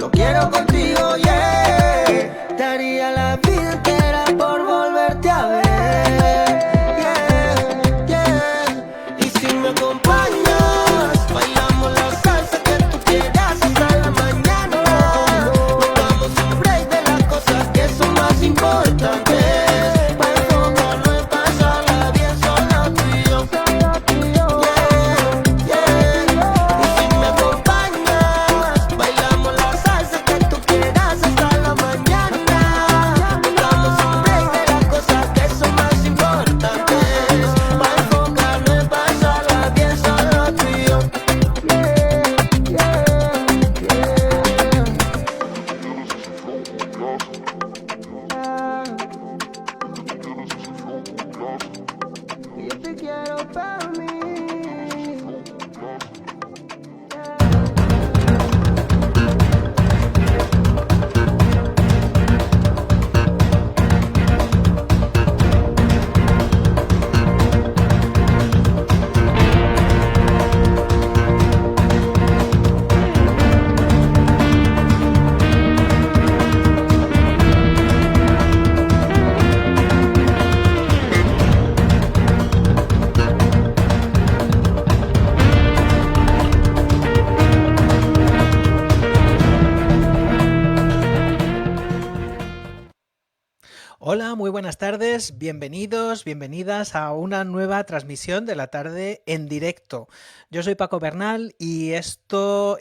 Yo quiero contigo, yeah. Daría la vida entera por volverte a ver, yeah, yeah. Y si me acompañas, bailamos la salsa que tú quieras hasta la mañana. Nos vamos sin break de las cosas que son más importantes. Yo te quiero para mí. Hola, muy buenas tardes, bienvenidos, bienvenidas a una nueva transmisión de la tarde en directo. Yo soy Paco Bernal y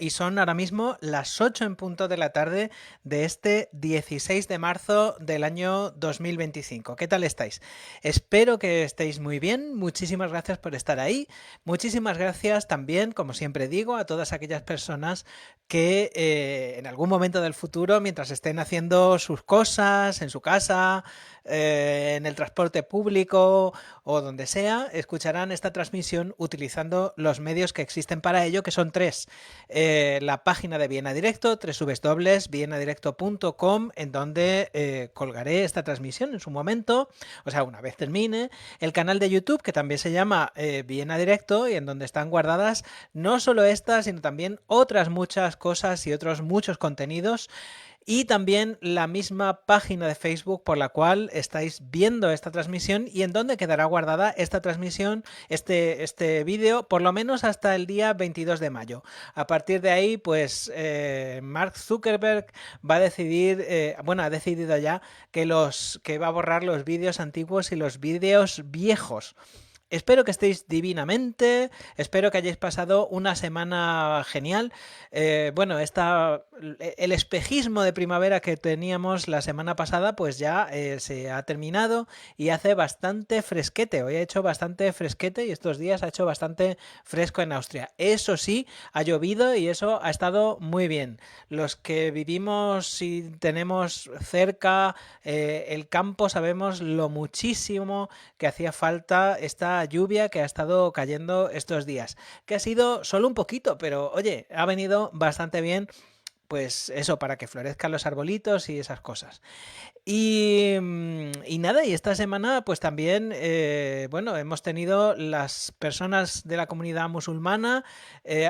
son ahora mismo las 8 en punto de la tarde de este 16 de marzo del año 2025. ¿Qué tal estáis? Espero que estéis muy bien, muchísimas gracias por estar ahí. Muchísimas gracias también, como siempre digo, a todas aquellas personas que en algún momento del futuro, mientras estén haciendo sus cosas en su casa, en el transporte público o donde sea, escucharán esta transmisión utilizando los medios que existen para ello, que son tres. La página de Viena Directo, www.vienadirecto.com, en donde colgaré esta transmisión en su momento, o sea, una vez termine. El canal de YouTube, que también se llama Viena Directo, y en donde están guardadas no solo estas, sino también otras muchas cosas y otros muchos contenidos. Y también la misma página de Facebook por la cual estáis viendo esta transmisión y en donde quedará guardada esta transmisión, este vídeo, por lo menos hasta el día 22 de mayo. A partir de ahí, pues Mark Zuckerberg va a decidir, ha decidido ya que va a borrar los vídeos antiguos y los vídeos viejos. Espero que estéis divinamente, espero que hayáis pasado una semana genial. El espejismo de primavera que teníamos la semana pasada pues ya se ha terminado y hace bastante fresquete. Hoy ha hecho bastante fresquete y estos días ha hecho bastante fresco en Austria. Eso sí, ha llovido y eso ha estado muy bien. Los que vivimos y tenemos cerca el campo sabemos lo muchísimo que hacía falta esta lluvia que ha estado cayendo estos días, que ha sido solo un poquito, pero oye, ha venido bastante bien, pues eso, para que florezcan los arbolitos y esas cosas. Y nada, y esta semana pues también, hemos tenido las personas de la comunidad musulmana,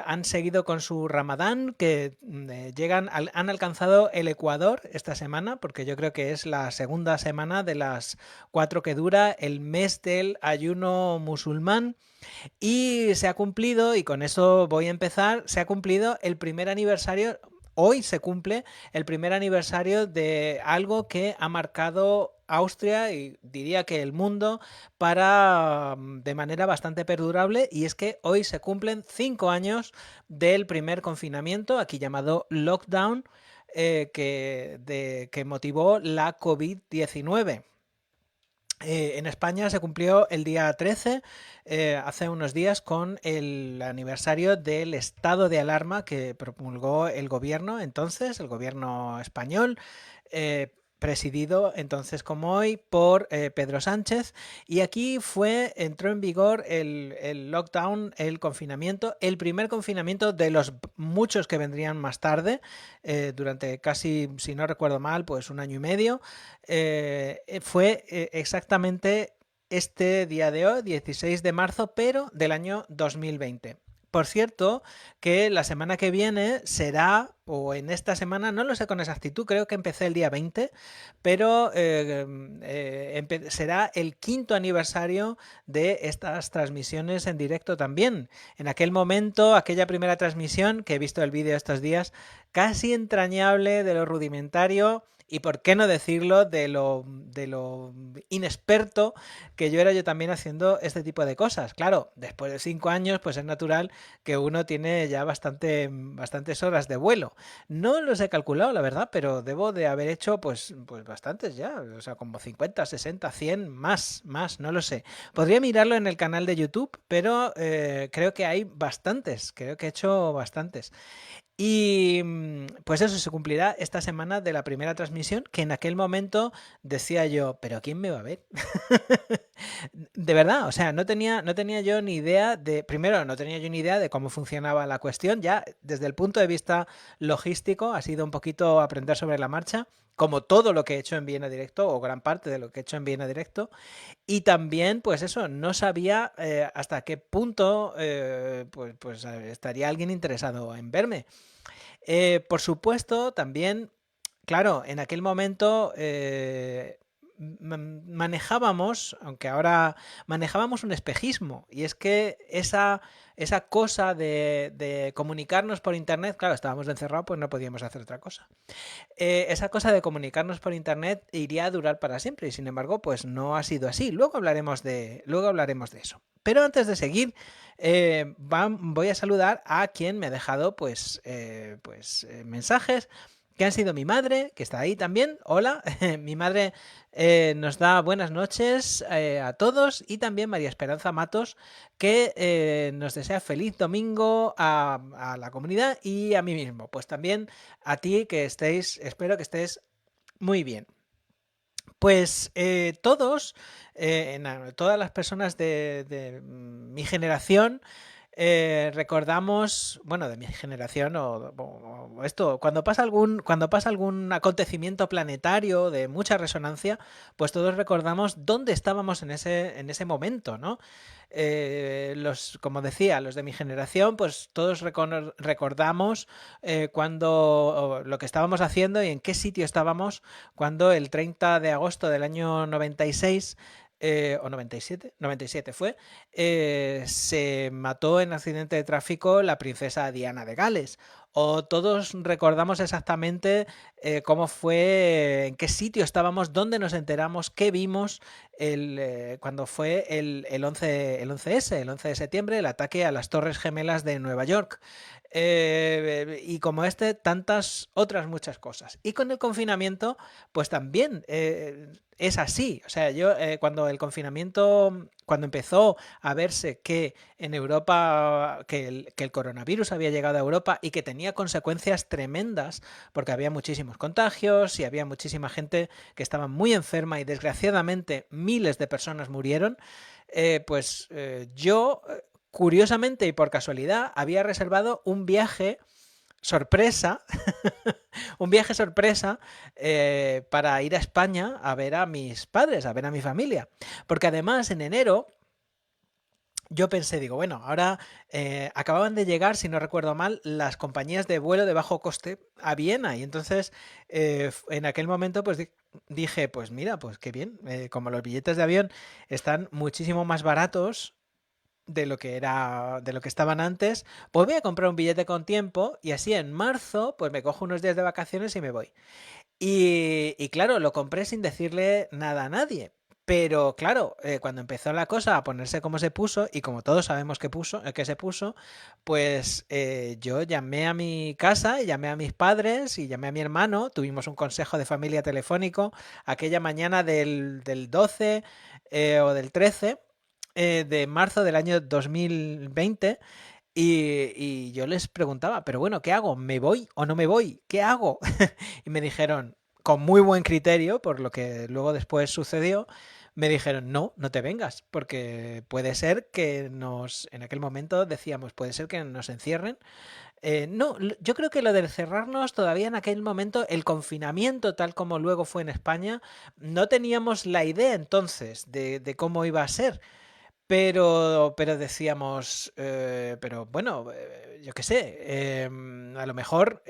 han seguido con su Ramadán, que han alcanzado el Ecuador esta semana, porque yo creo que es la segunda semana de las 4 que dura el mes del ayuno musulmán. Y se ha cumplido, y con eso voy a empezar, se ha cumplido el primer aniversario. Hoy se cumple el primer aniversario de algo que ha marcado Austria y diría que el mundo de manera bastante perdurable, y es que hoy se cumplen 5 años del primer confinamiento, aquí llamado lockdown, que motivó la COVID-19. En España se cumplió el día 13, hace unos días, con el aniversario del estado de alarma que promulgó el gobierno español, presidido entonces como hoy por Pedro Sánchez, y aquí entró en vigor el lockdown, el confinamiento, el primer confinamiento de los muchos que vendrían más tarde, durante casi, si no recuerdo mal, pues un año y medio. Fue exactamente este día de hoy, 16 de marzo, pero del año 2020. Por cierto, que la semana que viene será, o en esta semana, no lo sé con exactitud, creo que empecé el día 20, pero será el quinto aniversario de estas transmisiones en directo también. En aquel momento, aquella primera transmisión, que he visto el vídeo estos días, casi entrañable de lo rudimentario. Y por qué no decirlo de lo inexperto que yo era yo también haciendo este tipo de cosas. Claro, después de 5 años, pues es natural que uno tiene ya bastantes horas de vuelo. No los he calculado, la verdad, pero debo de haber hecho pues bastantes ya. O sea, como 50, 60, 100, más, no lo sé. Podría mirarlo en el canal de YouTube, pero creo que hay bastantes. Creo que he hecho bastantes. Y pues eso se cumplirá esta semana de la primera transmisión, que en aquel momento decía yo, pero ¿quién me va a ver? De verdad, o sea, no tenía yo ni idea de, primero, no tenía yo ni idea de cómo funcionaba la cuestión, ya desde el punto de vista logístico ha sido un poquito aprender sobre la marcha, como todo lo que he hecho en Viena Directo, o gran parte de lo que he hecho en Viena Directo, y también, pues eso, no sabía hasta qué punto estaría alguien interesado en verme. Por supuesto, también, claro, en aquel momento manejábamos, aunque ahora manejábamos un espejismo, y es que esa cosa de comunicarnos por internet, claro, estábamos encerrados, pues no podíamos hacer otra cosa. Esa cosa de comunicarnos por internet iría a durar para siempre, y sin embargo, pues no ha sido así. Luego hablaremos de eso. Pero antes de seguir, voy a saludar a quien me ha dejado mensajes, que han sido mi madre, que está ahí también. Hola, mi madre nos da buenas noches a todos, y también María Esperanza Matos, que nos desea feliz domingo a la comunidad y a mí mismo. Pues también a ti, espero que estés muy bien. Pues todas las personas de mi generación, recordamos, bueno, de mi generación o esto, cuando pasa algún acontecimiento planetario de mucha resonancia, pues todos recordamos dónde estábamos en ese momento, ¿no? Como decía, los de mi generación, pues todos recordamos lo que estábamos haciendo y en qué sitio estábamos cuando el 30 de agosto del año 96 o 97 fue, se mató en accidente de tráfico la princesa Diana de Gales. O todos recordamos exactamente cómo fue, en qué sitio estábamos, dónde nos enteramos, qué vimos cuando fue el 11S, el 11 de septiembre, el ataque a las Torres Gemelas de Nueva York. Y como tantas otras muchas cosas. Y con el confinamiento, pues también es así. O sea, yo cuando empezó a verse que en Europa, que el coronavirus había llegado a Europa y que tenía consecuencias tremendas, porque había muchísimos contagios y había muchísima gente que estaba muy enferma y desgraciadamente miles de personas murieron, yo, curiosamente y por casualidad, había reservado un viaje sorpresa, un viaje sorpresa para ir a España a ver a mis padres, a ver a mi familia. Porque además en enero yo pensé, digo, bueno, ahora acababan de llegar, si no recuerdo mal, las compañías de vuelo de bajo coste a Viena. Y entonces en aquel momento pues dije, pues mira, pues qué bien, como los billetes de avión están muchísimo más baratos de lo que estaban antes, pues voy a comprar un billete con tiempo y así en marzo pues me cojo unos días de vacaciones y me voy. Y claro, lo compré sin decirle nada a nadie. Pero claro, cuando empezó la cosa a ponerse como se puso, y como todos sabemos que se puso, pues yo llamé a mi casa, y llamé a mis padres y llamé a mi hermano, tuvimos un consejo de familia telefónico aquella mañana del 12 o del 13 de marzo del año 2020. Y yo les preguntaba, pero bueno, ¿qué hago? ¿Me voy o no me voy? ¿Qué hago? Y me dijeron, con muy buen criterio, por lo que luego después sucedió, me dijeron, no, no te vengas, porque puede ser que en aquel momento decíamos, puede ser que nos encierren. No, yo creo que lo de cerrarnos todavía en aquel momento, el confinamiento tal como luego fue en España, no teníamos la idea entonces de cómo iba a ser. Pero decíamos, pero bueno, yo qué sé, a lo mejor,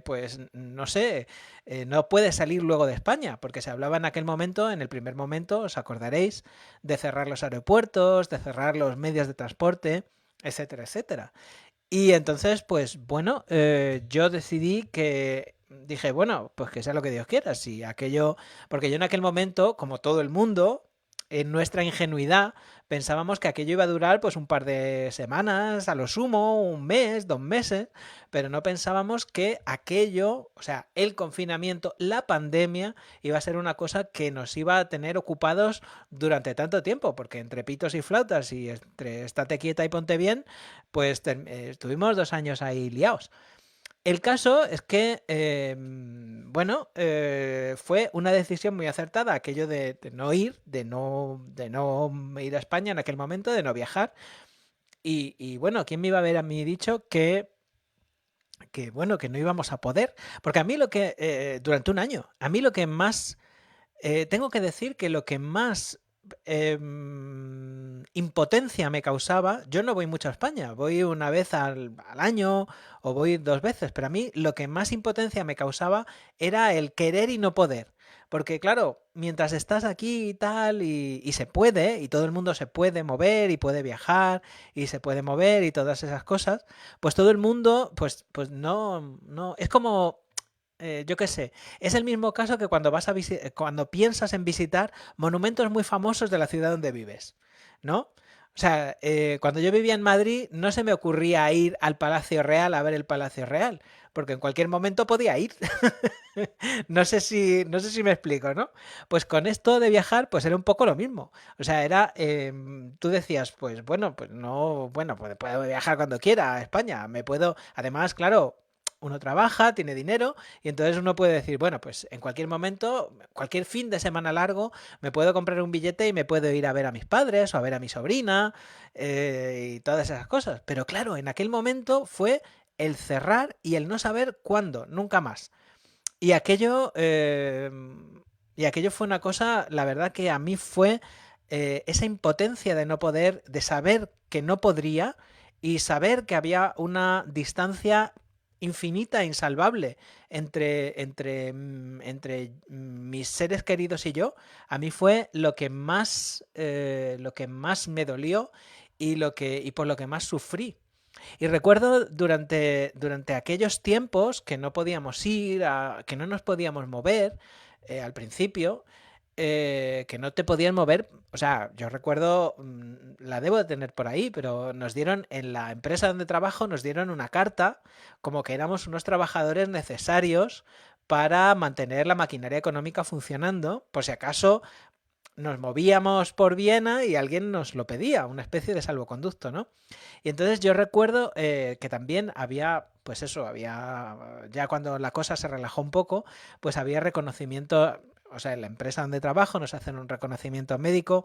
pues no sé, no puede salir luego de España, porque se hablaba en aquel momento, en el primer momento, os acordaréis, de cerrar los aeropuertos, de cerrar los medios de transporte, etcétera, etcétera. Y entonces, pues bueno, yo decidí que dije, bueno, pues que sea lo que Dios quiera. Si aquello, porque yo en aquel momento, como todo el mundo, en nuestra ingenuidad, pensábamos que aquello iba a durar pues un par de semanas, a lo sumo, un mes, 2 meses, pero no pensábamos que aquello, o sea, el confinamiento, la pandemia, iba a ser una cosa que nos iba a tener ocupados durante tanto tiempo, porque entre pitos y flautas y entre estate quieta y ponte bien, pues estuvimos 2 años ahí liados. El caso es que, bueno, fue una decisión muy acertada aquello de no ir, de no ir a España en aquel momento, de no viajar. Y bueno, ¿quién me iba a ver a mí dicho que bueno, que no íbamos a poder? Porque a mí durante un año, a mí lo que más tengo que decir que lo que más impotencia me causaba, yo no voy mucho a España, voy una vez al año o voy 2 veces, pero a mí lo que más impotencia me causaba era el querer y no poder. Porque claro, mientras estás aquí y tal, y se puede, y todo el mundo se puede mover y puede viajar y se puede mover y todas esas cosas, pues todo el mundo, pues no, es como yo qué sé, es el mismo caso que cuando cuando piensas en visitar monumentos muy famosos de la ciudad donde vives, ¿no? O sea, cuando yo vivía en Madrid no se me ocurría ir al Palacio Real a ver el Palacio Real, porque en cualquier momento podía ir. No sé si me explico, ¿no? Pues con esto de viajar, pues era un poco lo mismo. O sea, tú decías, pues bueno, pues no, bueno, pues puedo viajar cuando quiera a España, además, claro, uno trabaja, tiene dinero y entonces uno puede decir, bueno, pues en cualquier momento, cualquier fin de semana largo, me puedo comprar un billete y me puedo ir a ver a mis padres o a ver a mi sobrina y todas esas cosas. Pero claro, en aquel momento fue el cerrar y el no saber cuándo, nunca más. Y aquello fue una cosa, la verdad que a mí fue esa impotencia de no poder, de saber que no podría y saber que había una distancia infinita, insalvable entre mis seres queridos y yo, a mí fue lo que más me dolió y por lo que más sufrí. Y recuerdo durante aquellos tiempos que no podíamos ir, que no nos podíamos mover al principio, que no te podías mover. O sea, yo recuerdo, la debo de tener por ahí, pero nos dieron, en la empresa donde trabajo, nos dieron una carta como que éramos unos trabajadores necesarios para mantener la maquinaria económica funcionando, por si acaso nos movíamos por Viena y alguien nos lo pedía, una especie de salvoconducto, ¿no? Y entonces yo recuerdo que también había, pues eso, ya cuando la cosa se relajó un poco, pues había reconocimiento, o sea, en la empresa donde trabajo nos hacen un reconocimiento médico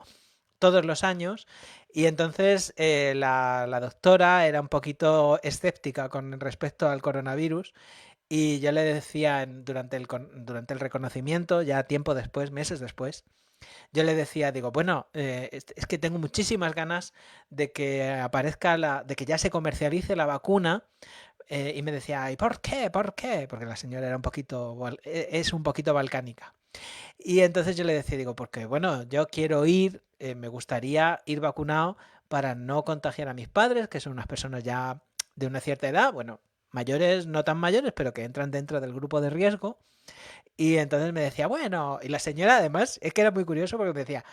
todos los años y entonces la doctora era un poquito escéptica con respecto al coronavirus y yo le decía durante el reconocimiento, ya tiempo después, meses después, yo le decía, digo, bueno, es que tengo muchísimas ganas de que de que ya se comercialice la vacuna. Y me decía, ¿y por qué? ¿Por qué? Porque la señora es un poquito balcánica. Y entonces yo le decía, digo, porque bueno, yo quiero ir, me gustaría ir vacunado para no contagiar a mis padres, que son unas personas ya de una cierta edad, bueno, mayores, no tan mayores, pero que entran dentro del grupo de riesgo. Y entonces me decía, bueno, y la señora además, es que era muy curioso porque me decía,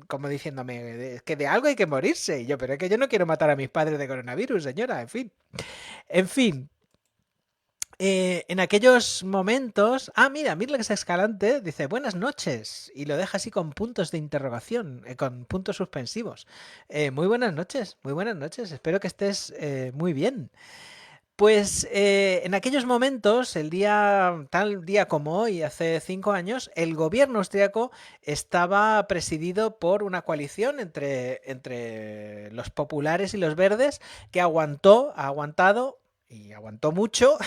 como diciéndome, es que de algo hay que morirse. Y yo, pero es que yo no quiero matar a mis padres de coronavirus, señora, en fin. En fin, en aquellos momentos, mira, Mirlex Escalante dice, buenas noches, y lo deja así con puntos de interrogación, con puntos suspensivos. Muy buenas noches, espero que estés muy bien. Pues en aquellos momentos, tal día como hoy, hace 5 años, el gobierno austriaco estaba presidido por una coalición entre los populares y los verdes que ha aguantado y aguantó mucho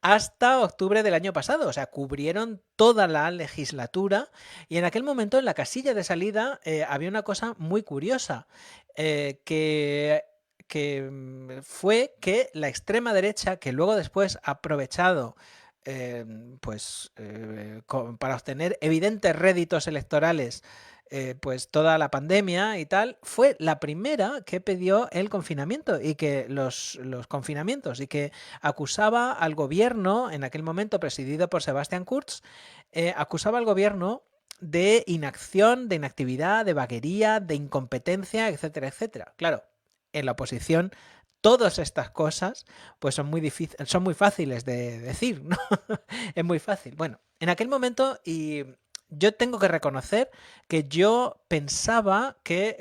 hasta octubre del año pasado. O sea, cubrieron toda la legislatura y en aquel momento en la casilla de salida había una cosa muy curiosa, que fue que la extrema derecha, que luego después ha aprovechado para obtener evidentes réditos electorales, pues toda la pandemia y tal, fue la primera que pidió el confinamiento y que los confinamientos y que acusaba al gobierno, en aquel momento presidido por Sebastián Kurz, acusaba al gobierno de inacción, de inactividad, de vaguería, de incompetencia, etcétera, etcétera. Claro, en la oposición todas estas cosas pues son muy fáciles de decir, ¿no? Es muy fácil. Bueno, en aquel momento y yo tengo que reconocer que yo pensaba que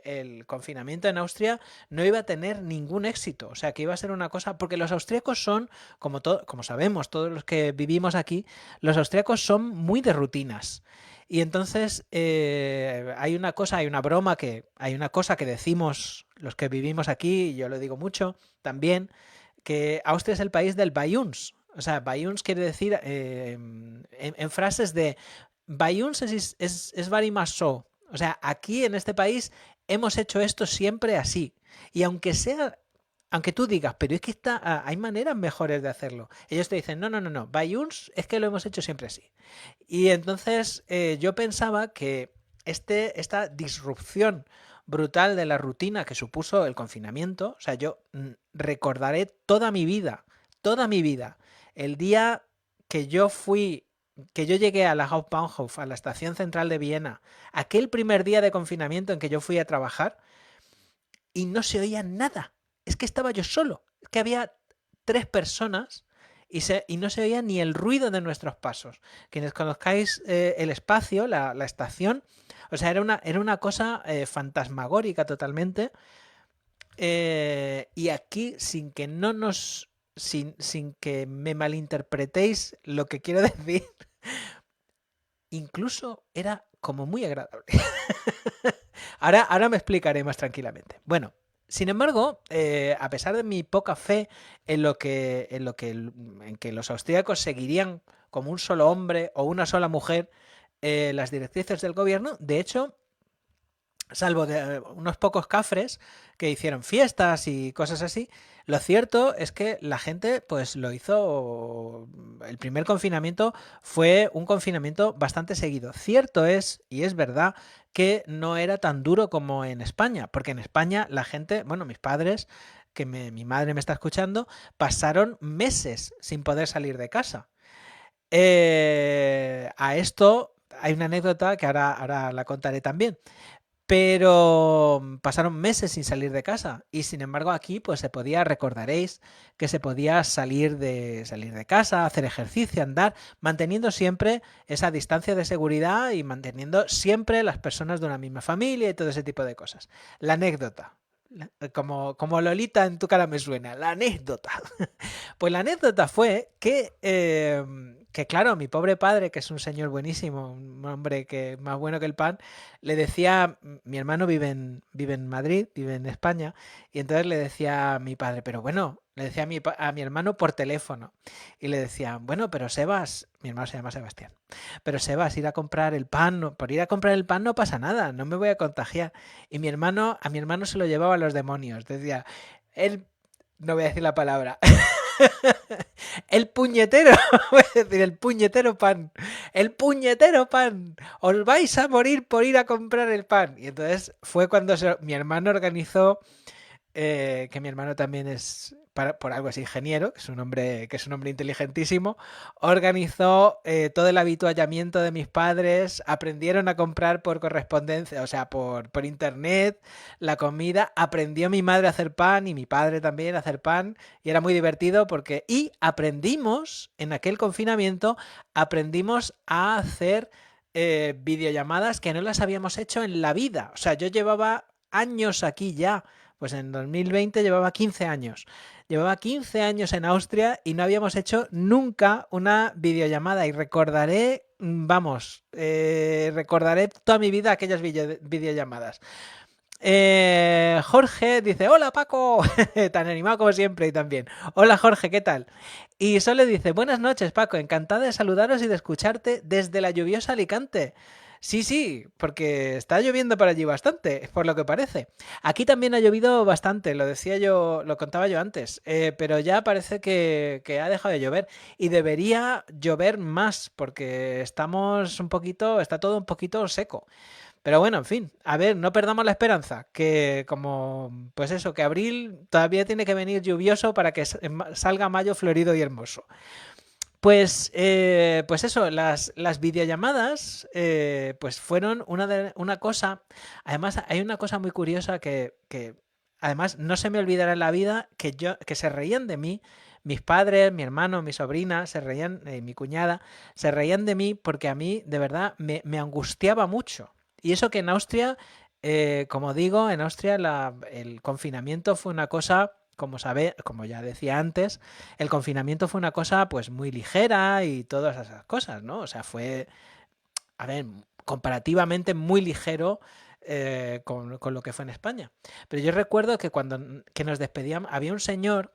el confinamiento en Austria no iba a tener ningún éxito, o sea, que iba a ser una cosa, porque los austríacos son, como sabemos todos los que vivimos aquí, los austríacos son muy de rutinas. Y entonces hay una broma hay una cosa que decimos los que vivimos aquí, y yo lo digo mucho también, que Austria es el país del bei uns. O sea, bei uns quiere decir en frases de bei uns es very much so. O sea, aquí en este país hemos hecho esto siempre así. Y aunque tú digas, pero es que hay maneras mejores de hacerlo. Ellos te dicen, no, no, no, no, bei uns es que lo hemos hecho siempre así. Y entonces yo pensaba que esta disrupción brutal de la rutina que supuso el confinamiento, o sea, yo recordaré toda mi vida, el día que que yo llegué a la Hauptbahnhof, a la estación central de Viena, aquel primer día de confinamiento en que yo fui a trabajar y no se oía nada. Es que estaba yo solo, es que había 3 personas y no se oía ni el ruido de nuestros pasos. Quienes conozcáis el espacio, la estación, o sea, era una cosa fantasmagórica totalmente. Y aquí, sin que me malinterpretéis lo que quiero decir, incluso era como muy agradable. Ahora me explicaré más tranquilamente. Bueno, sin embargo, a pesar de mi poca fe en que los austríacos seguirían como un solo hombre o una sola mujer las directrices del gobierno, de hecho, salvo de unos pocos cafres que hicieron fiestas y cosas así, lo cierto es que la gente pues lo hizo. El primer confinamiento fue un confinamiento bastante seguido. Cierto es, y es verdad, que no era tan duro como en España, porque en España la gente, bueno, mis padres, mi madre me está escuchando, pasaron meses sin poder salir de casa. A esto hay una anécdota que ahora la contaré también. Pero pasaron meses sin salir de casa y sin embargo aquí pues recordaréis que se podía salir de casa, hacer ejercicio, andar, manteniendo siempre esa distancia de seguridad y manteniendo siempre las personas de una misma familia y todo ese tipo de cosas. La anécdota. Como Lolita en tu cara me suena, la anécdota. Pues la anécdota fue que claro, mi pobre padre, que es un señor buenísimo, un hombre que más bueno que el pan, le decía, mi hermano vive en Madrid, vive en España, y entonces le decía a mi padre, pero bueno, le decía a mi hermano por teléfono, y le decía, bueno, pero Sebas, mi hermano se llama Sebastián, pero Sebas, ir a comprar el pan, por ir a comprar el pan no pasa nada, no me voy a contagiar. Y a mi hermano se lo llevaba a los demonios, decía, él, no voy a decir la palabra, el puñetero, voy a decir, el puñetero pan, os vais a morir por ir a comprar el pan. Y entonces fue cuando mi hermano organizó, que mi hermano también es, por algo es ingeniero, que es un hombre inteligentísimo, organizó todo el habituallamiento de mis padres, aprendieron a comprar por correspondencia, o sea, por internet, la comida, aprendió mi madre a hacer pan y mi padre también a hacer pan, y era muy divertido y aprendimos, en aquel confinamiento, aprendimos a hacer videollamadas que no las habíamos hecho en la vida. O sea, yo llevaba años aquí ya, pues en 2020 llevaba 15 años. Llevaba 15 años en Austria y no habíamos hecho nunca una videollamada y recordaré toda mi vida aquellas videollamadas. Jorge dice, hola Paco, tan animado como siempre y también. Hola Jorge, ¿qué tal? Y Sole dice, buenas noches Paco, encantada de saludaros y de escucharte desde la lluviosa Alicante. Sí, sí, porque está lloviendo por allí bastante, por lo que parece. Aquí también ha llovido bastante, lo decía yo, lo contaba yo antes, pero ya parece que ha dejado de llover y debería llover más porque estamos un poquito, está todo un poquito seco. Pero bueno, en fin, a ver, no perdamos la esperanza, que como, pues eso, que abril todavía tiene que venir lluvioso para que salga mayo florido y hermoso. Pues eso, las videollamadas pues fueron una cosa, además hay una cosa muy curiosa que además no se me olvidará en la vida, que se reían de mí, mis padres, mi hermano, mi sobrina, se reían, mi cuñada, se reían de mí porque a mí de verdad me angustiaba mucho. Y eso que en Austria, como digo, en Austria el confinamiento fue una cosa, como ya decía antes, el confinamiento fue una cosa pues muy ligera y todas esas cosas, ¿no? O sea, fue, a ver, comparativamente muy ligero con lo que fue en España. Pero yo recuerdo que cuando que nos despedíamos, había un señor,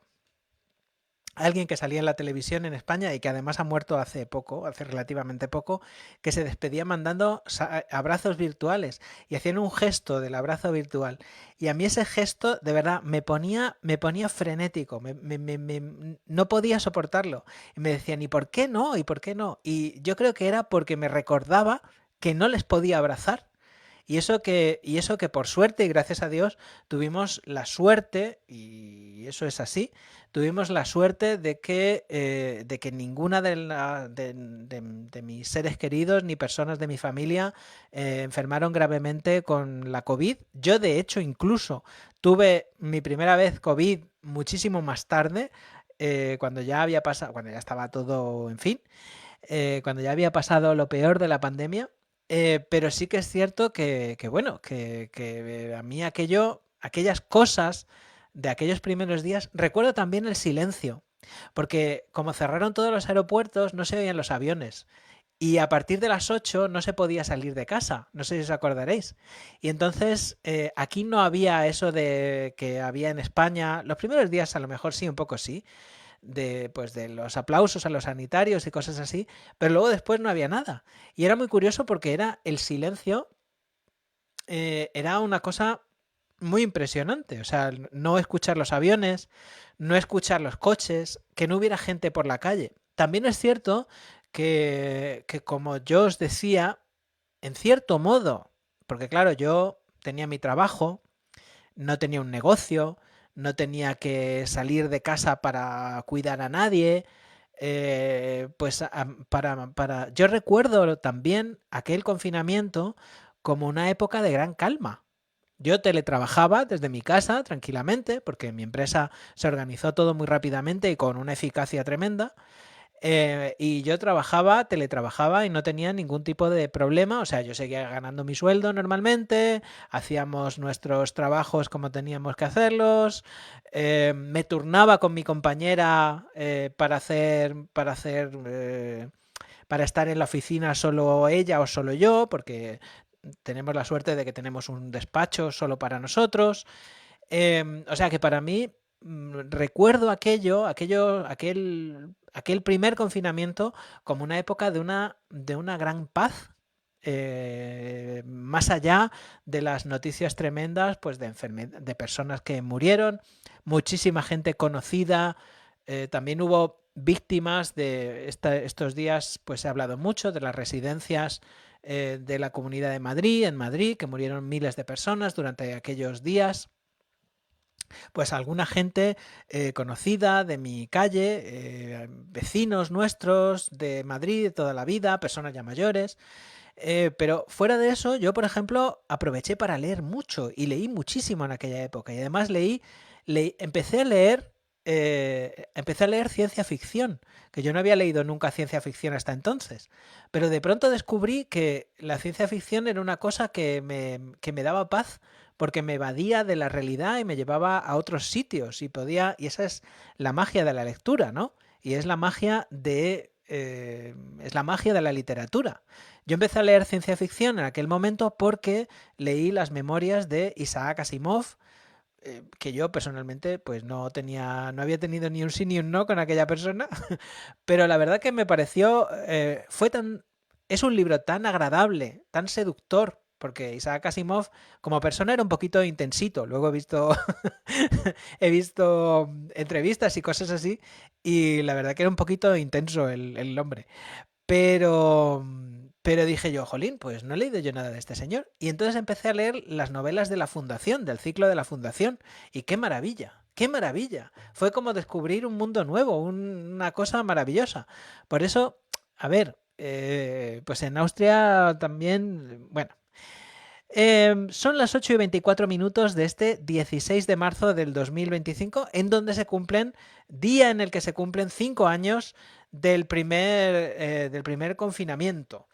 alguien que salía en la televisión en España y que además ha muerto hace poco, hace relativamente poco, que se despedía mandando abrazos virtuales y hacían un gesto del abrazo virtual. Y a mí ese gesto de verdad me ponía frenético, no podía soportarlo. Y me decían, ¿y por qué no? ¿Y por qué no? Y yo creo que era porque me recordaba que no les podía abrazar. Y eso que por suerte y gracias a Dios tuvimos la suerte, y eso es así, tuvimos la suerte de que ninguna de mis seres queridos ni personas de mi familia enfermaron gravemente con la COVID. Yo de hecho incluso tuve mi primera vez COVID muchísimo más tarde, cuando ya había pasado, cuando ya estaba todo, en fin, cuando ya había pasado lo peor de la pandemia. Pero sí que es cierto bueno, que a mí aquellas cosas de aquellos primeros días, recuerdo también el silencio, porque como cerraron todos los aeropuertos, no se oían los aviones. Y a partir de las 8 no se podía salir de casa, no sé si os acordaréis. Y entonces aquí no había eso de que había en España, los primeros días a lo mejor sí, un poco sí, de los aplausos a los sanitarios y cosas así, pero luego después no había nada. Y era muy curioso porque era el silencio, era una cosa muy impresionante. O sea, no escuchar los aviones, no escuchar los coches, que no hubiera gente por la calle. También es cierto que como yo os decía, en cierto modo, porque claro, yo tenía mi trabajo, no tenía un negocio, no tenía que salir de casa para cuidar a nadie. Pues yo recuerdo también aquel confinamiento como una época de gran calma. Yo teletrabajaba desde mi casa tranquilamente, porque mi empresa se organizó todo muy rápidamente y con una eficacia tremenda. Y yo teletrabajaba y no tenía ningún tipo de problema. O sea, yo seguía ganando mi sueldo normalmente, hacíamos nuestros trabajos como teníamos que hacerlos, me turnaba con mi compañera para estar en la oficina solo ella o solo yo, porque tenemos la suerte de que tenemos un despacho solo para nosotros. O sea que para mí recuerdo aquel primer confinamiento como una época de una gran paz, más allá de las noticias tremendas, pues de personas que murieron, muchísima gente conocida, también hubo víctimas estos días, pues se ha hablado mucho de las residencias de la Comunidad de Madrid, en Madrid, que murieron miles de personas durante aquellos días. Pues alguna gente conocida de mi calle, vecinos nuestros de Madrid de toda la vida, personas ya mayores. Pero fuera de eso, yo por ejemplo aproveché para leer mucho y leí muchísimo en aquella época. Y además empecé a leer ciencia ficción, que yo no había leído nunca ciencia ficción hasta entonces. Pero de pronto descubrí que la ciencia ficción era una cosa que me daba paz porque me evadía de la realidad y me llevaba a otros sitios y esa es la magia de la lectura, ¿no? Y es la magia de es la magia de la literatura. Yo empecé a leer ciencia ficción en aquel momento porque leí las memorias de Isaac Asimov, que yo personalmente pues no había tenido ni un sí ni un no con aquella persona, pero la verdad que me pareció, es un libro tan agradable, tan seductor, porque Isaac Asimov como persona era un poquito intensito. Luego he visto entrevistas y cosas así, y la verdad que era un poquito intenso el hombre. Pero, pero dije yo, jolín, pues no he leído yo nada de este señor. Y entonces empecé a leer las novelas de la Fundación, del ciclo de la Fundación. Y qué maravilla, qué maravilla. Fue como descubrir un mundo nuevo, una cosa maravillosa. Por eso, a ver, pues en Austria también, bueno. Son las 8:24 de este 16 de marzo del 2025, en donde se cumplen, día en el que se cumplen 5 años del primer confinamiento.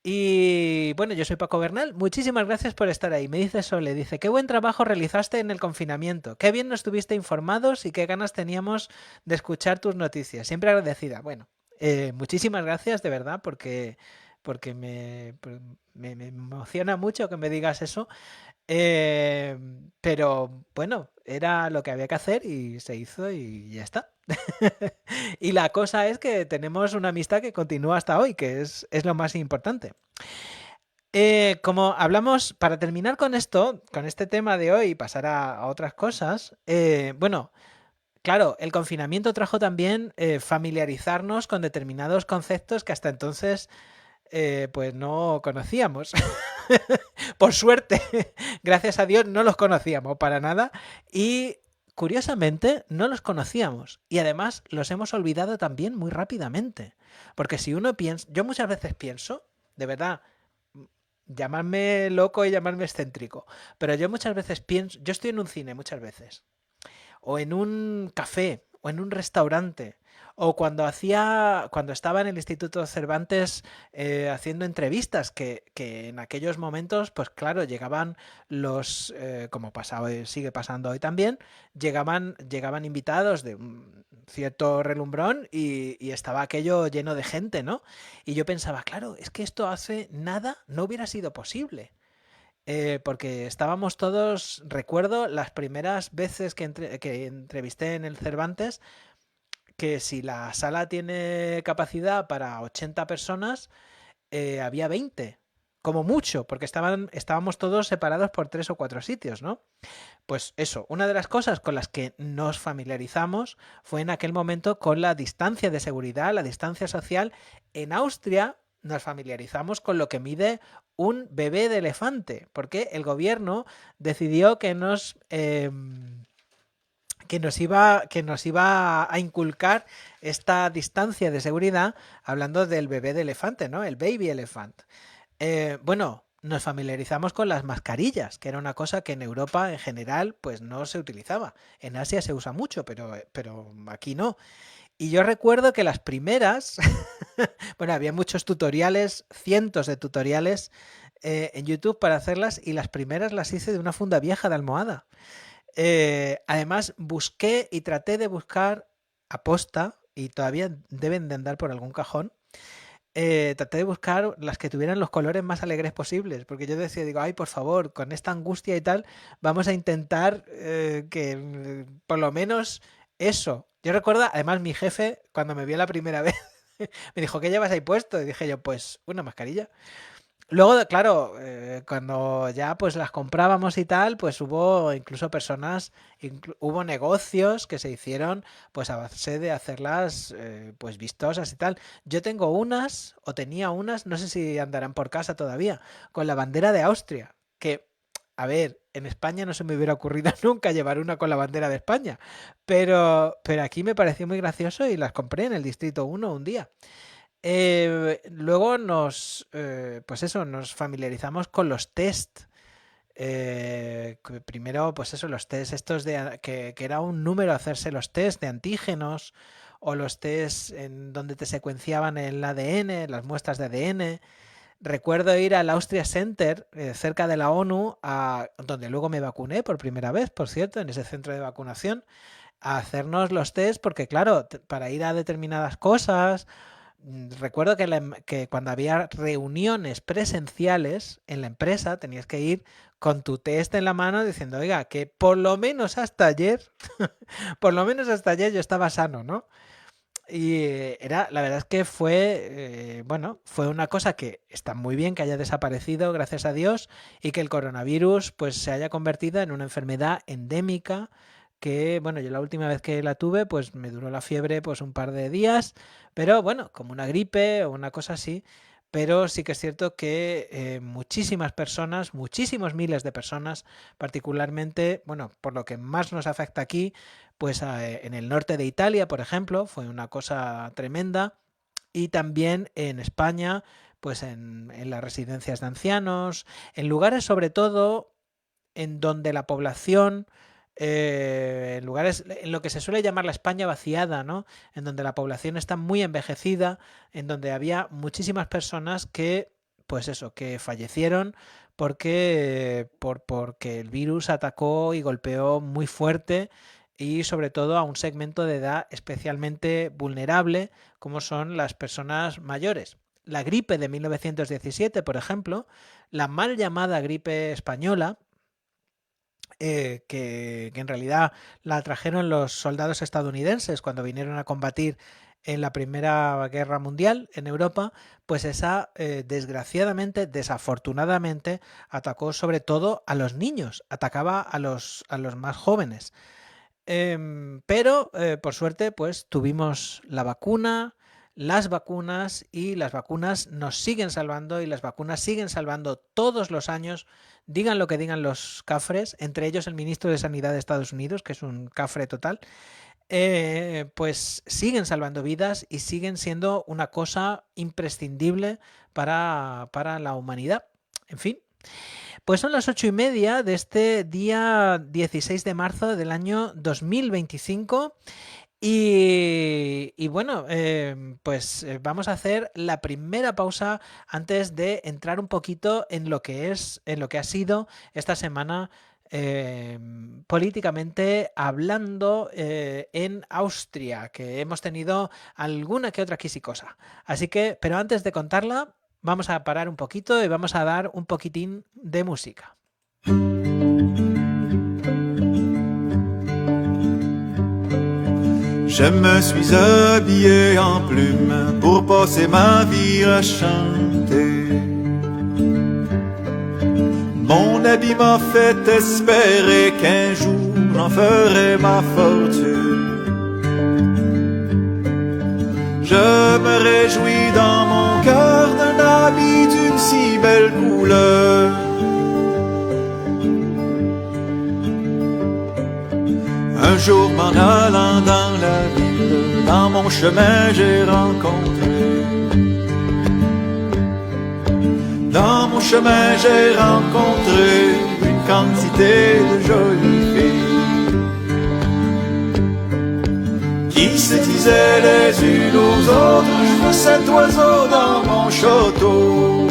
Y bueno, yo soy Paco Bernal. Muchísimas gracias por estar ahí. Me dice Sole, dice, qué buen trabajo realizaste en el confinamiento. Qué bien nos tuviste informados y qué ganas teníamos de escuchar tus noticias. Siempre agradecida. Bueno, muchísimas gracias de verdad porque me emociona mucho que me digas eso. Eh, pero bueno, era lo que había que hacer y se hizo y ya está. Y la cosa es que tenemos una amistad que continúa hasta hoy, que es lo más importante. Como hablamos, para terminar con esto, con este tema de hoy y pasar a otras cosas, bueno, claro, el confinamiento trajo también familiarizarnos con determinados conceptos que hasta entonces pues no conocíamos. Por suerte, gracias a Dios, no los conocíamos para nada y curiosamente no los conocíamos y además los hemos olvidado también muy rápidamente. Porque si uno piensa, yo muchas veces pienso, de verdad, llamarme loco y llamarme excéntrico, pero yo muchas veces pienso, yo estoy en un cine muchas veces o en un café, o en un restaurante, o cuando estaba en el Instituto Cervantes haciendo entrevistas, que en aquellos momentos, pues claro, llegaban como sigue pasando hoy también, llegaban invitados de un cierto relumbrón y estaba aquello lleno de gente, ¿no? Y yo pensaba, claro, es que esto hace nada no hubiera sido posible. Porque estábamos todos, recuerdo las primeras veces que entrevisté en el Cervantes, que si la sala tiene capacidad para 80 personas, había 20, como mucho, porque estábamos todos separados por 3 o 4 sitios, ¿no? Pues eso, una de las cosas con las que nos familiarizamos fue en aquel momento con la distancia de seguridad, la distancia social. En Austria nos familiarizamos con lo que mide un bebé de elefante, porque el gobierno decidió que nos iba a inculcar esta distancia de seguridad, hablando del bebé de elefante, ¿no? El baby elephant. Bueno, nos familiarizamos con las mascarillas, que era una cosa que en Europa en general pues no se utilizaba. En Asia se usa mucho, pero aquí no. Y yo recuerdo que las primeras, bueno, había muchos tutoriales, cientos de tutoriales en YouTube para hacerlas y las primeras las hice de una funda vieja de almohada. Además, busqué y traté de buscar aposta, y todavía deben de andar por algún cajón, traté de buscar las que tuvieran los colores más alegres posibles, porque yo decía, digo, ay, por favor, con esta angustia y tal, vamos a intentar que por lo menos eso. Yo recuerdo, además, mi jefe, cuando me vio la primera vez, me dijo, ¿qué llevas ahí puesto? Y dije yo, pues una mascarilla. Luego, claro, cuando ya pues las comprábamos y tal, pues hubo incluso hubo negocios que se hicieron pues a base de hacerlas pues vistosas y tal. Yo tengo unas, o tenía unas, no sé si andarán por casa todavía, con la bandera de Austria, que, a ver, en España no se me hubiera ocurrido nunca llevar una con la bandera de España, pero aquí me pareció muy gracioso y las compré en el Distrito 1 un día. Luego pues eso, nos familiarizamos con los test. Primero, pues eso, los test estos que era un número hacerse los test de antígenos o los test en donde te secuenciaban el ADN, las muestras de ADN. Recuerdo ir al Austria Center, cerca de la ONU, donde luego me vacuné por primera vez, por cierto, en ese centro de vacunación, a hacernos los test porque, claro, para ir a determinadas cosas, recuerdo que cuando había reuniones presenciales en la empresa tenías que ir con tu test en la mano diciendo, oiga, que por lo menos hasta ayer, por lo menos hasta ayer yo estaba sano, ¿no? Y la verdad es que fue una cosa que está muy bien que haya desaparecido, gracias a Dios, y que el coronavirus pues se haya convertido en una enfermedad endémica que, bueno, yo la última vez que la tuve pues me duró la fiebre pues un par de días, pero bueno, como una gripe o una cosa así, pero sí que es cierto que muchísimas personas, muchísimos miles de personas, particularmente, bueno, por lo que más nos afecta aquí, pues en el norte de Italia, por ejemplo, fue una cosa tremenda, y también en España, pues en las residencias de ancianos, en lugares sobre todo en donde la población, en lugares en lo que se suele llamar la España vaciada, ¿no? En donde la población está muy envejecida, en donde había muchísimas personas que, pues eso, que fallecieron porque el virus atacó y golpeó muy fuerte y sobre todo a un segmento de edad especialmente vulnerable, como son las personas mayores. La gripe de 1917, por ejemplo, la mal llamada gripe española, que en realidad la trajeron los soldados estadounidenses cuando vinieron a combatir en la Primera Guerra Mundial en Europa, pues esa desgraciadamente, desafortunadamente, atacó sobre todo a los niños, atacaba a los más jóvenes. Pero por suerte pues tuvimos la vacuna, las vacunas, y las vacunas nos siguen salvando y las vacunas siguen salvando todos los años, digan lo que digan los cafres, entre ellos el ministro de Sanidad de Estados Unidos, que es un cafre total, pues siguen salvando vidas y siguen siendo una cosa imprescindible para la humanidad. En fin. Pues son las 8:30 de este día 16 de marzo del año 2025 y bueno, pues vamos a hacer la primera pausa antes de entrar un poquito en lo que ha sido esta semana políticamente hablando en Austria, que hemos tenido alguna que otra quisicosa. Así que, pero antes de contarla, vamos a parar un poquito y vamos a dar un poquitín de música. Je me suis habillé en plume pour passer ma vie à chanter. Mon habit m'a fait espérer qu'un jour j'en ferai ma fortune. Je me réjouis dans mon cœur d'un habit d'une si belle couleur. Un jour m'en allant dans la ville, dans mon chemin j'ai rencontré. Dans mon chemin j'ai rencontré une quantité de jolies filles qui se disaient les unes aux autres, je veux cet oiseau dans mon château.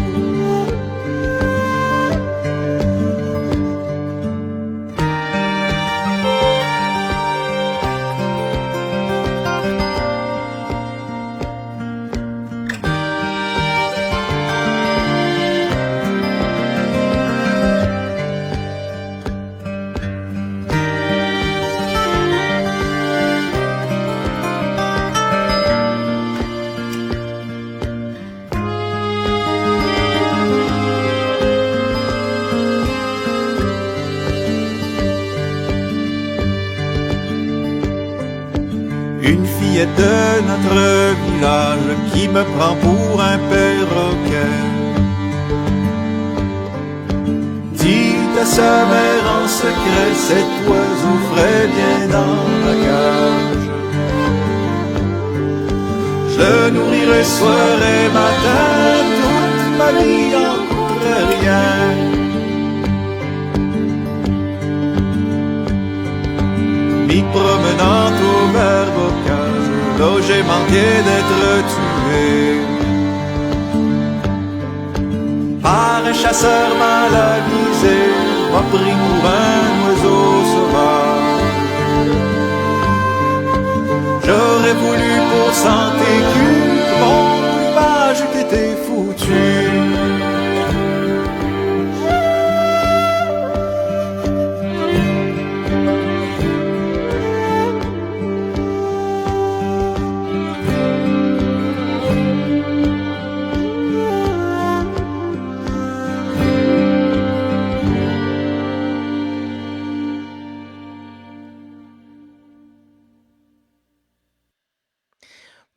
De notre village qui me prend pour un perroquet. Dit à sa mère en secret, cet oiseau ferait bien dans la cage. Je le nourrirai soir et matin, toute ma vie en coûterait rien. M'y promenant au verbocage, là j'ai manqué d'être tué par un chasseur mal avisé, m'a pris pour un oiseau sauvage. j'aurais voulu pour santé que mon image eût été foutue.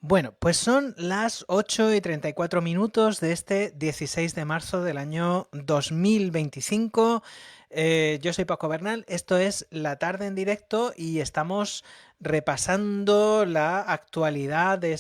Bueno, pues son las 8:34 de este 16 de marzo del año 2025. Yo soy Paco Bernal, esto es La Tarde en Directo y estamos repasando la actualidad de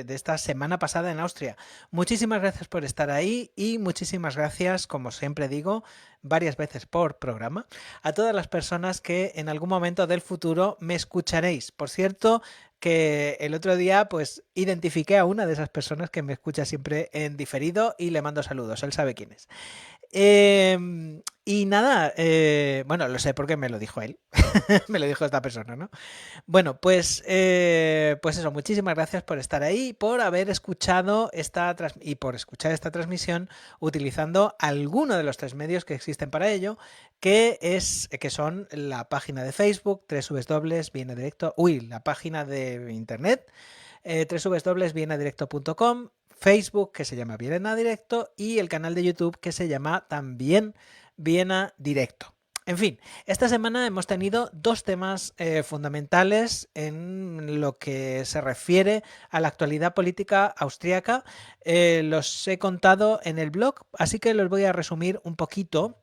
esta semana pasada en Austria. Muchísimas gracias por estar ahí y muchísimas gracias, como siempre digo, varias veces por programa, a todas las personas que en algún momento del futuro me escucharéis. Por cierto, que el otro día pues identifiqué a una de esas personas que me escucha siempre en diferido y le mando saludos, él sabe quién es. Y nada, bueno, lo sé porque me lo dijo él, me lo dijo esta persona, ¿no? Bueno, pues eso, muchísimas gracias por estar ahí, por haber escuchado y por escuchar esta transmisión utilizando alguno de los 3 medios que existen para ello, que son la página de Facebook, la página de internet, www.vienadirecto.com, Facebook, que se llama Viena Directo, y el canal de YouTube, que se llama también Viena Directo. En fin, esta semana hemos tenido 2 temas fundamentales en lo que se refiere a la actualidad política austríaca. Los he contado en el blog, así que los voy a resumir un poquito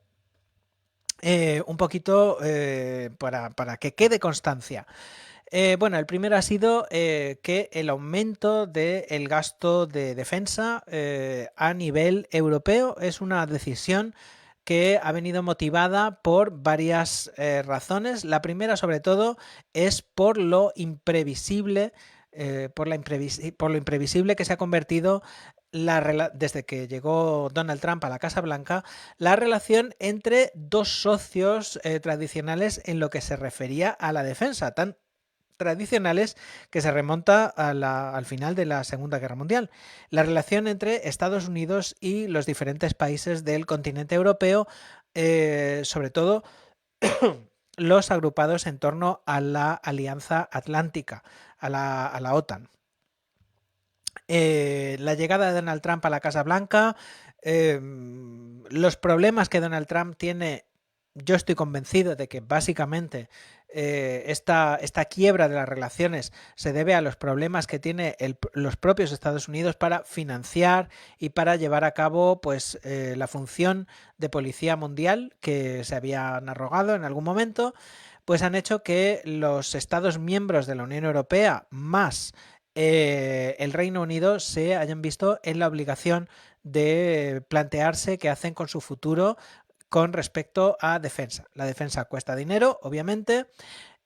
para que quede constancia. Bueno, el primero ha sido que el aumento del gasto de defensa a nivel europeo es una decisión que ha venido motivada por varias razones. La primera, sobre todo, es por lo imprevisible, por lo imprevisible que se ha convertido desde que llegó Donald Trump a la Casa Blanca, la relación entre 2 socios tradicionales en lo que se refería a la defensa, tan tradicionales que se remonta al final de la Segunda Guerra Mundial. La relación entre Estados Unidos y los diferentes países del continente europeo, sobre todo los agrupados en torno a la Alianza Atlántica, a la OTAN. La llegada de Donald Trump a la Casa Blanca, los problemas que Donald Trump tiene, yo estoy convencido de que básicamente esta quiebra de las relaciones se debe a los problemas que tiene los propios Estados Unidos para financiar y para llevar a cabo pues la función de policía mundial que se habían arrogado en algún momento, pues han hecho que los Estados miembros de la Unión Europea más el Reino Unido se hayan visto en la obligación de plantearse qué hacen con su futuro con respecto a defensa. La defensa cuesta dinero, obviamente,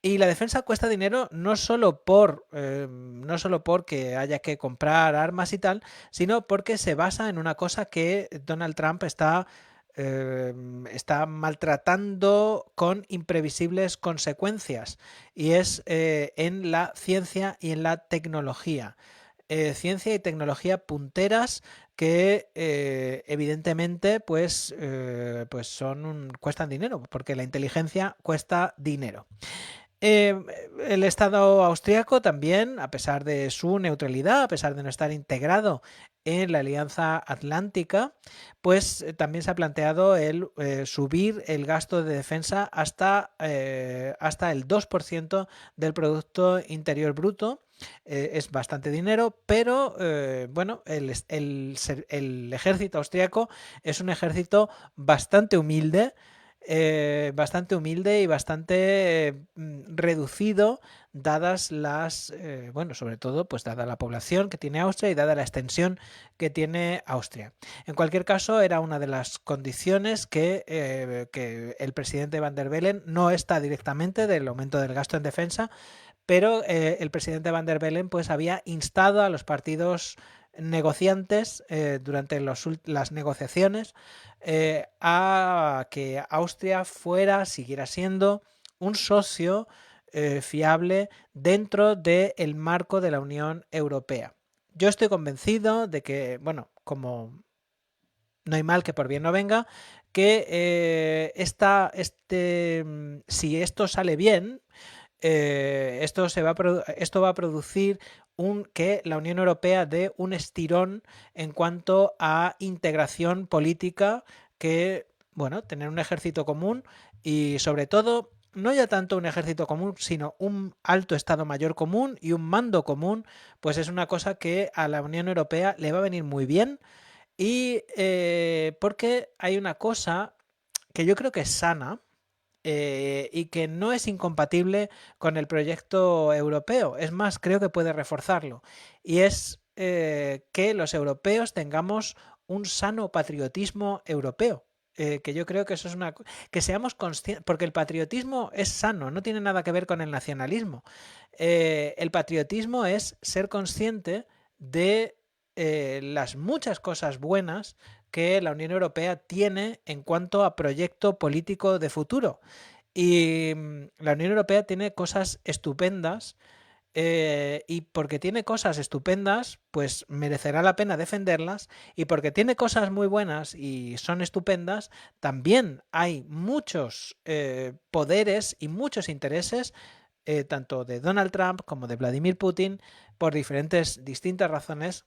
y la defensa cuesta dinero no solo porque haya que comprar armas y tal, sino porque se basa en una cosa que Donald Trump está maltratando con imprevisibles consecuencias, y es en la ciencia y en la tecnología. Ciencia y tecnología punteras que evidentemente pues cuestan dinero, porque la inteligencia cuesta dinero. El Estado austríaco también, a pesar de su neutralidad, a pesar de no estar integrado en la Alianza Atlántica, pues también se ha planteado el subir el gasto de defensa hasta el 2% del Producto Interior Bruto. Es bastante dinero, pero bueno, el ejército austríaco es un ejército bastante humilde y bastante reducido, dadas sobre todo, pues dada la población que tiene Austria y dada la extensión que tiene Austria. En cualquier caso, era una de las condiciones que el presidente Van der Bellen no está directamente del aumento del gasto en defensa, pero el presidente Van der Bellen pues había instado a los partidos negociantes durante las negociaciones a que Austria siguiera siendo un socio fiable dentro del marco de la Unión Europea. Yo estoy convencido de que, bueno, como no hay mal que por bien no venga, que si esto sale bien, esto va a producir que la Unión Europea dé un estirón en cuanto a integración política, que, bueno, tener un ejército común y sobre todo no ya tanto un ejército común, sino un alto Estado Mayor común y un mando común, pues es una cosa que a la Unión Europea le va a venir muy bien. Y porque hay una cosa que yo creo que es sana y que no es incompatible con el proyecto europeo. Es más, creo que puede reforzarlo. Y es que los europeos tengamos un sano patriotismo europeo. Que yo creo que eso es que seamos conscientes, porque el patriotismo es sano, no tiene nada que ver con el nacionalismo. El patriotismo es ser consciente de las muchas cosas buenas que la Unión Europea tiene en cuanto a proyecto político de futuro. Y la Unión Europea tiene cosas estupendas y porque tiene cosas estupendas, pues merecerá la pena defenderlas, y porque tiene cosas muy buenas y son estupendas, también hay muchos poderes y muchos intereses, tanto de Donald Trump como de Vladimir Putin, por distintas razones,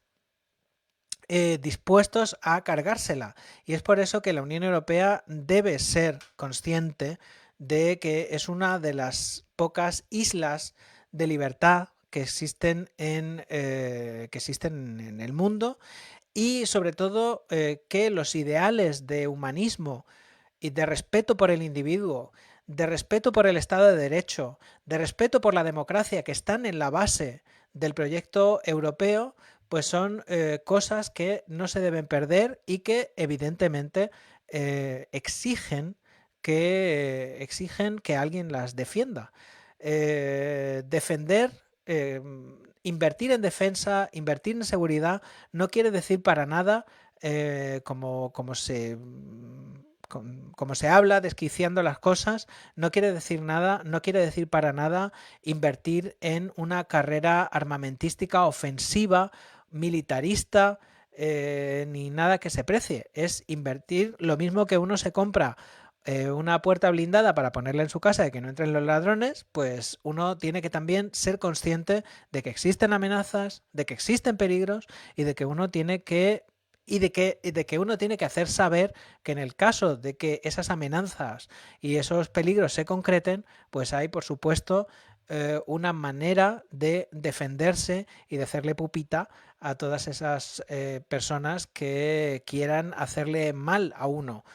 dispuestos a cargársela. Y es por eso que la Unión Europea debe ser consciente de que es una de las pocas islas de libertad que existen en el mundo, y sobre todo que los ideales de humanismo y de respeto por el individuo, de respeto por el Estado de Derecho, de respeto por la democracia, que están en la base del proyecto europeo, pues son cosas que no se deben perder y que evidentemente exigen que alguien las defienda. Defender, invertir en defensa, invertir en seguridad, no quiere decir para nada como se habla, desquiciando las cosas, no quiere decir para nada invertir en una carrera armamentística ofensiva, militarista, ni nada que se precie. Es invertir lo mismo que uno se compra una puerta blindada para ponerla en su casa y que no entren los ladrones, pues uno tiene que también ser consciente de que existen amenazas, de que existen peligros y de que uno tiene que hacer saber que en el caso de que esas amenazas y esos peligros se concreten, pues hay, por supuesto, una manera de defenderse y de hacerle pupita a todas esas personas que quieran hacerle mal a uno.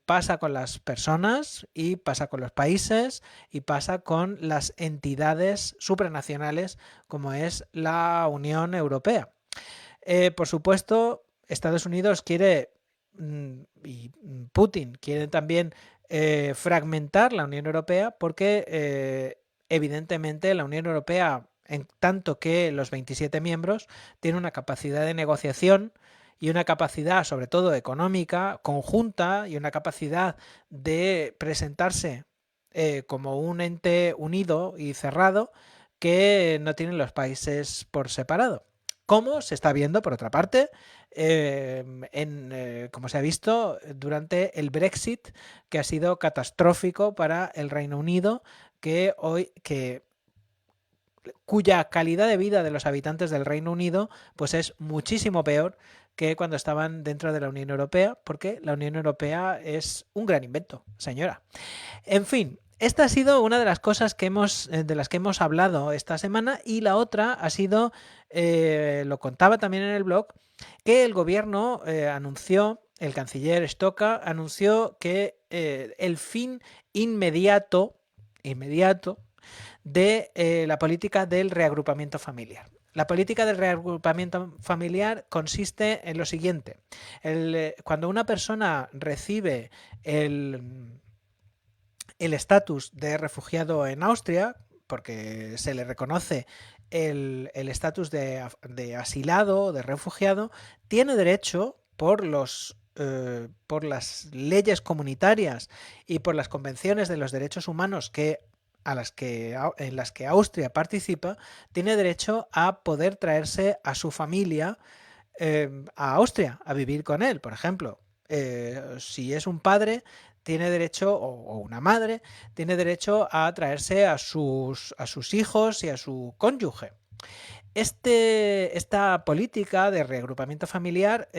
Pasa con las personas y pasa con los países y pasa con las entidades supranacionales como es la Unión Europea. Por supuesto, Estados Unidos quiere y Putin quiere también fragmentar la Unión Europea porque evidentemente la Unión Europea, en tanto que los 27 miembros, tiene una capacidad de negociación y una capacidad, sobre todo económica, conjunta, y una capacidad de presentarse como un ente unido y cerrado que no tienen los países por separado. Como se está viendo, por otra parte, como se ha visto durante el Brexit, que ha sido catastrófico para el Reino Unido, cuya calidad de vida de los habitantes del Reino Unido pues es muchísimo peor que cuando estaban dentro de la Unión Europea, porque la Unión Europea es un gran invento, señora. En fin, esta ha sido una de las cosas de las que hemos hablado esta semana, y la otra ha sido, lo contaba también en el blog, que el gobierno anunció, el canciller Stoka anunció que el fin inmediato de la política del reagrupamiento familiar. La política del reagrupamiento familiar consiste en lo siguiente. Cuando una persona recibe el estatus de refugiado en Austria, porque se le reconoce el estatus de asilado, de refugiado, tiene derecho por las leyes comunitarias y por las convenciones de los derechos humanos que en las que Austria participa, tiene derecho a poder traerse a su familia a Austria a vivir con él. Por ejemplo, si es un padre, tiene derecho, o una madre, tiene derecho a traerse a sus hijos y a su cónyuge. Esta política de reagrupamiento familiar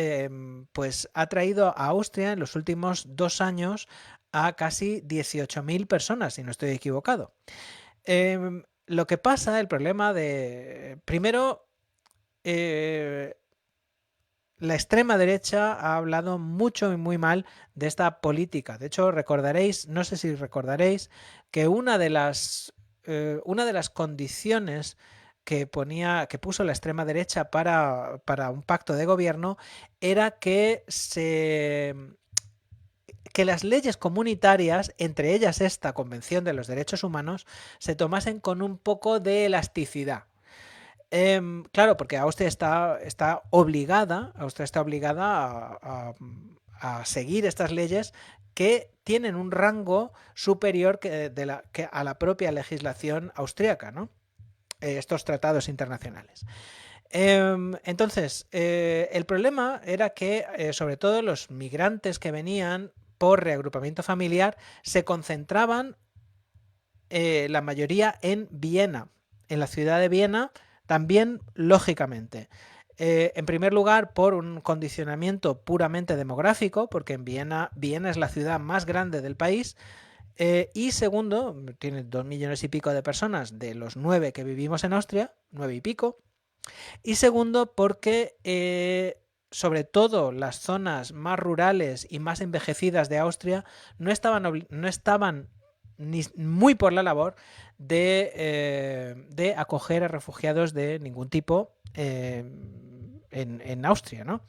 pues ha traído a Austria en los últimos 2 años a casi 18.000 personas, si no estoy equivocado. Lo que pasa, el problema de... Primero, la extrema derecha ha hablado mucho y muy mal de esta política. De hecho, recordaréis, no sé si recordaréis, que una de las condiciones que puso la extrema derecha para un pacto de gobierno era que las leyes comunitarias, entre ellas esta Convención de los Derechos Humanos, se tomasen con un poco de elasticidad. Claro, porque Austria está obligada a seguir estas leyes que tienen un rango superior que a la propia legislación austríaca, ¿no? Estos tratados internacionales. Entonces, el problema era que sobre todo los migrantes que venían por reagrupamiento familiar se concentraban la mayoría en Viena, en la ciudad de Viena, también lógicamente. En primer lugar, por un condicionamiento puramente demográfico, porque en Viena es la ciudad más grande del país. Y segundo, tiene 2 millones y pico de personas de los 9 que vivimos en Austria, 9 y pico. Y segundo, porque sobre todo las zonas más rurales y más envejecidas de Austria no estaban ni muy por la labor de acoger a refugiados de ningún tipo en Austria, ¿no?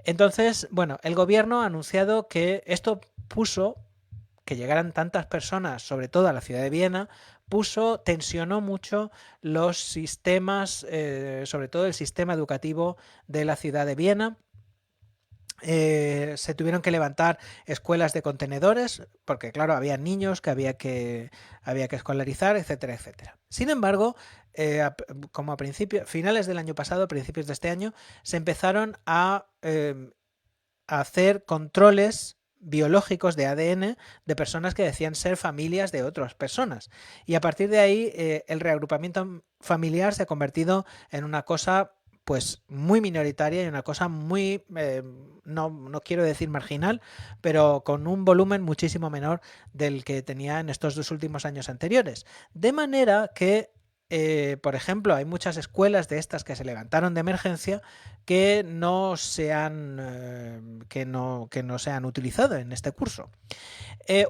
Entonces, bueno, el gobierno ha anunciado que esto puso que llegaran tantas personas, sobre todo a la ciudad de Viena, tensionó mucho los sistemas, sobre todo el sistema educativo de la ciudad de Viena. Se tuvieron que levantar escuelas de contenedores porque claro, había niños que había que escolarizar, etcétera, etcétera. Sin embargo, como a finales del año pasado, principios de este año, se empezaron a hacer controles biológicos de ADN de personas que decían ser familias de otras personas. Y a partir de ahí, el reagrupamiento familiar se ha convertido en una cosa pues muy minoritaria y una cosa muy, no quiero decir marginal, pero con un volumen muchísimo menor del que tenía en estos 2 últimos años anteriores. De manera que, por ejemplo, hay muchas escuelas de estas que se levantaron de emergencia que no se han utilizado en este curso.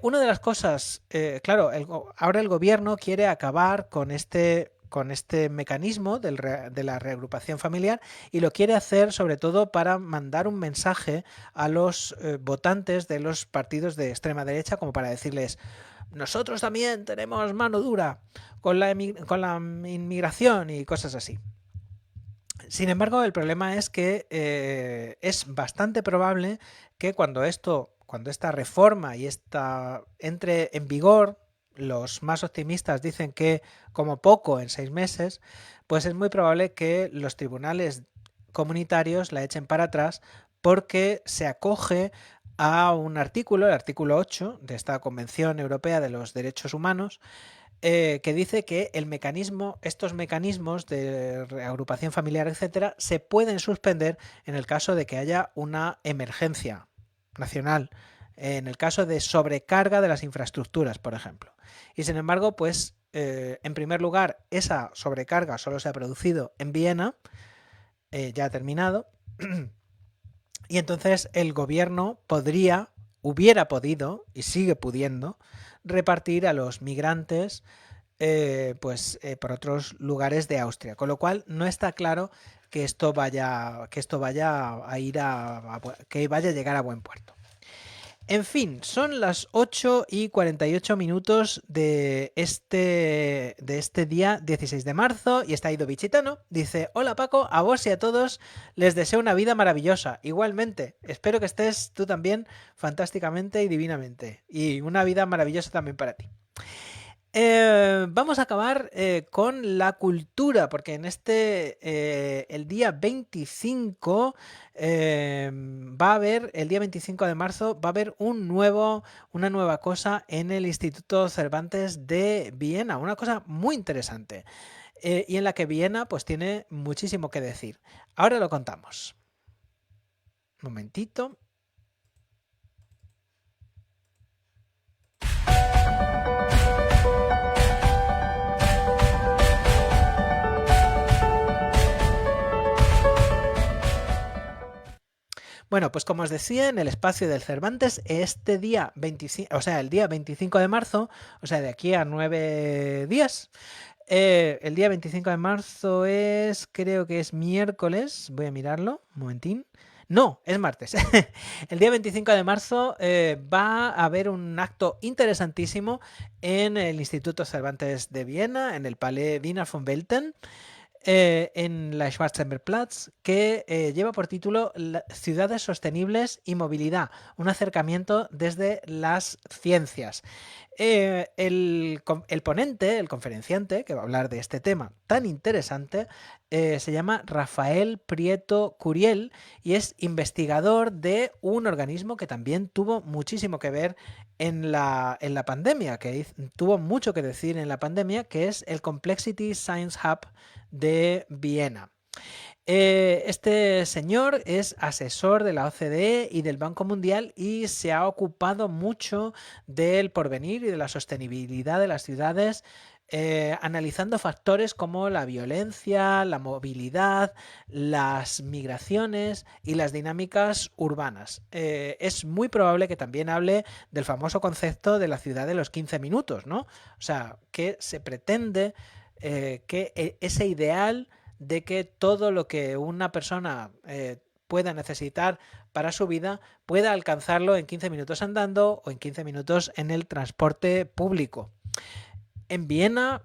Una de las cosas, claro, ahora el gobierno quiere acabar con este mecanismo de la reagrupación familiar y lo quiere hacer sobre todo para mandar un mensaje a los votantes de los partidos de extrema derecha, como para decirles: nosotros también tenemos mano dura con la inmigración y cosas así. Sin embargo, el problema es que es bastante probable que cuando esta reforma y entre en vigor, los más optimistas dicen que como poco en 6 meses, pues es muy probable que los tribunales comunitarios la echen para atrás porque se acoge a un artículo, el artículo 8 de esta Convención Europea de los Derechos Humanos, que dice que estos mecanismos de reagrupación familiar, etcétera, se pueden suspender en el caso de que haya una emergencia nacional, en el caso de sobrecarga de las infraestructuras, por ejemplo. Y sin embargo, pues en primer lugar, esa sobrecarga solo se ha producido en Viena, ya ha terminado, y entonces el gobierno hubiera podido, y sigue pudiendo, repartir a los migrantes por otros lugares de Austria, con lo cual no está claro que esto vaya a llegar a buen puerto. En fin, son las 8:48 de este día 16 de marzo y está Ido Bichitano. Dice: hola Paco, a vos y a todos les deseo una vida maravillosa. Igualmente, espero que estés tú también fantásticamente y divinamente. Y una vida maravillosa también para ti. Vamos a acabar con la cultura, porque en el día 25 va a haber, el día 25 de marzo, va a haber una nueva cosa en el Instituto Cervantes de Viena, una cosa muy interesante, y en la que Viena pues tiene muchísimo que decir. Ahora lo contamos. Un momentito. Bueno, pues como os decía, en el espacio del Cervantes, este día 25, o sea, el día 25 de marzo, o sea, de aquí a 9 días, el día 25 de marzo creo que es miércoles, voy a mirarlo, un momentín. No, es martes. El día 25 de marzo va a haber un acto interesantísimo en el Instituto Cervantes de Viena, en el Palais Wiener von Welten, en la Schwarzenbergplatz, que lleva por título Ciudades Sostenibles y Movilidad, un acercamiento desde las ciencias. El ponente, el conferenciante, que va a hablar de este tema tan interesante, se llama Rafael Prieto Curiel y es investigador de un organismo que también tuvo muchísimo que ver en la pandemia, que tuvo mucho que decir en la pandemia, que es el Complexity Science Hub de Viena. Este señor es asesor de la OCDE y del Banco Mundial y se ha ocupado mucho del porvenir y de la sostenibilidad de las ciudades, analizando factores como la violencia, la movilidad, las migraciones y las dinámicas urbanas. Es muy probable que también hable del famoso concepto de la ciudad de los 15 minutos, ¿no? O sea, que se pretende que ese ideal de que todo lo que una persona pueda necesitar para su vida pueda alcanzarlo en 15 minutos andando o en 15 minutos en el transporte público. En Viena,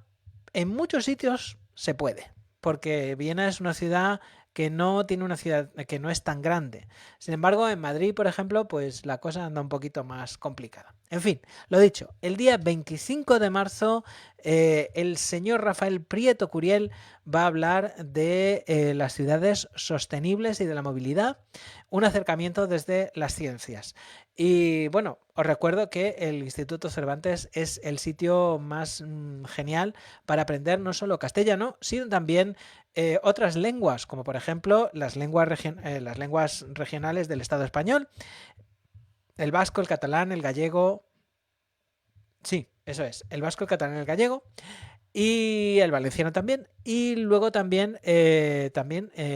en muchos sitios se puede, porque Viena es una ciudad que no tiene una ciudad que no es tan grande. Sin embargo, en Madrid, por ejemplo, pues la cosa anda un poquito más complicada. En fin, lo dicho, el día 25 de marzo el señor Rafael Prieto Curiel va a hablar de las ciudades sostenibles y de la movilidad, un acercamiento desde las ciencias. Y bueno, os recuerdo que el Instituto Cervantes es el sitio más genial para aprender no solo castellano, sino también otras lenguas, como por ejemplo las lenguas regionales del Estado español, el vasco, el catalán, el gallego. Sí, eso es, el vasco, el catalán, el gallego. Y el valenciano también. Y luego también,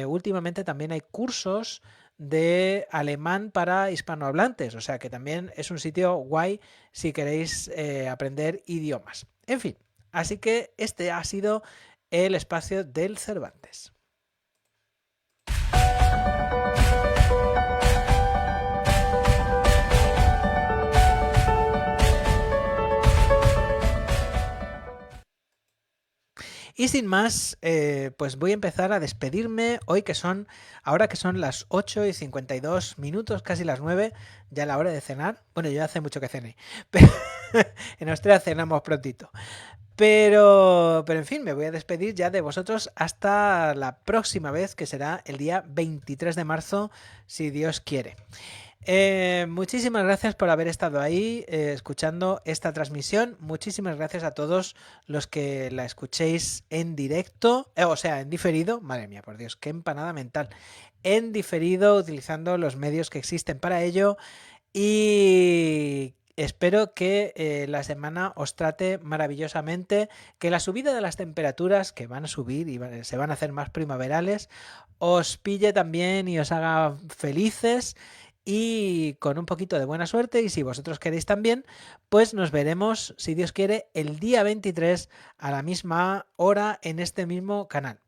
últimamente también hay cursos de alemán para hispanohablantes. O sea que también es un sitio guay si queréis aprender idiomas. En fin, así que este ha sido el espacio del Cervantes. Y sin más, pues voy a empezar a despedirme hoy ahora que son las 8:52, casi las 9, ya la hora de cenar. Bueno, yo hace mucho que cené, pero en Australia cenamos prontito. Pero en fin, me voy a despedir ya de vosotros hasta la próxima vez, que será el día 23 de marzo, si Dios quiere. Muchísimas gracias por haber estado ahí escuchando esta transmisión. Muchísimas gracias a todos los que la escuchéis en directo, o sea, en diferido. Madre mía, por Dios, qué empanada mental. En diferido, utilizando los medios que existen para ello. Y espero que la semana os trate maravillosamente, que la subida de las temperaturas, que van a subir y se van a hacer más primaverales, os pille también y os haga felices. Y con un poquito de buena suerte, y si vosotros queréis también, pues nos veremos, si Dios quiere, el día 23 a la misma hora en este mismo canal.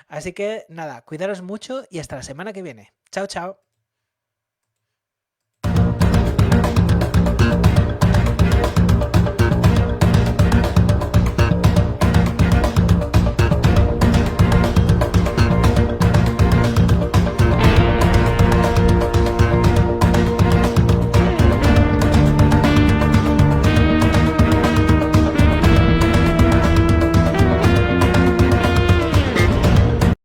Así que nada, cuidaros mucho y hasta la semana que viene. Chao, chao.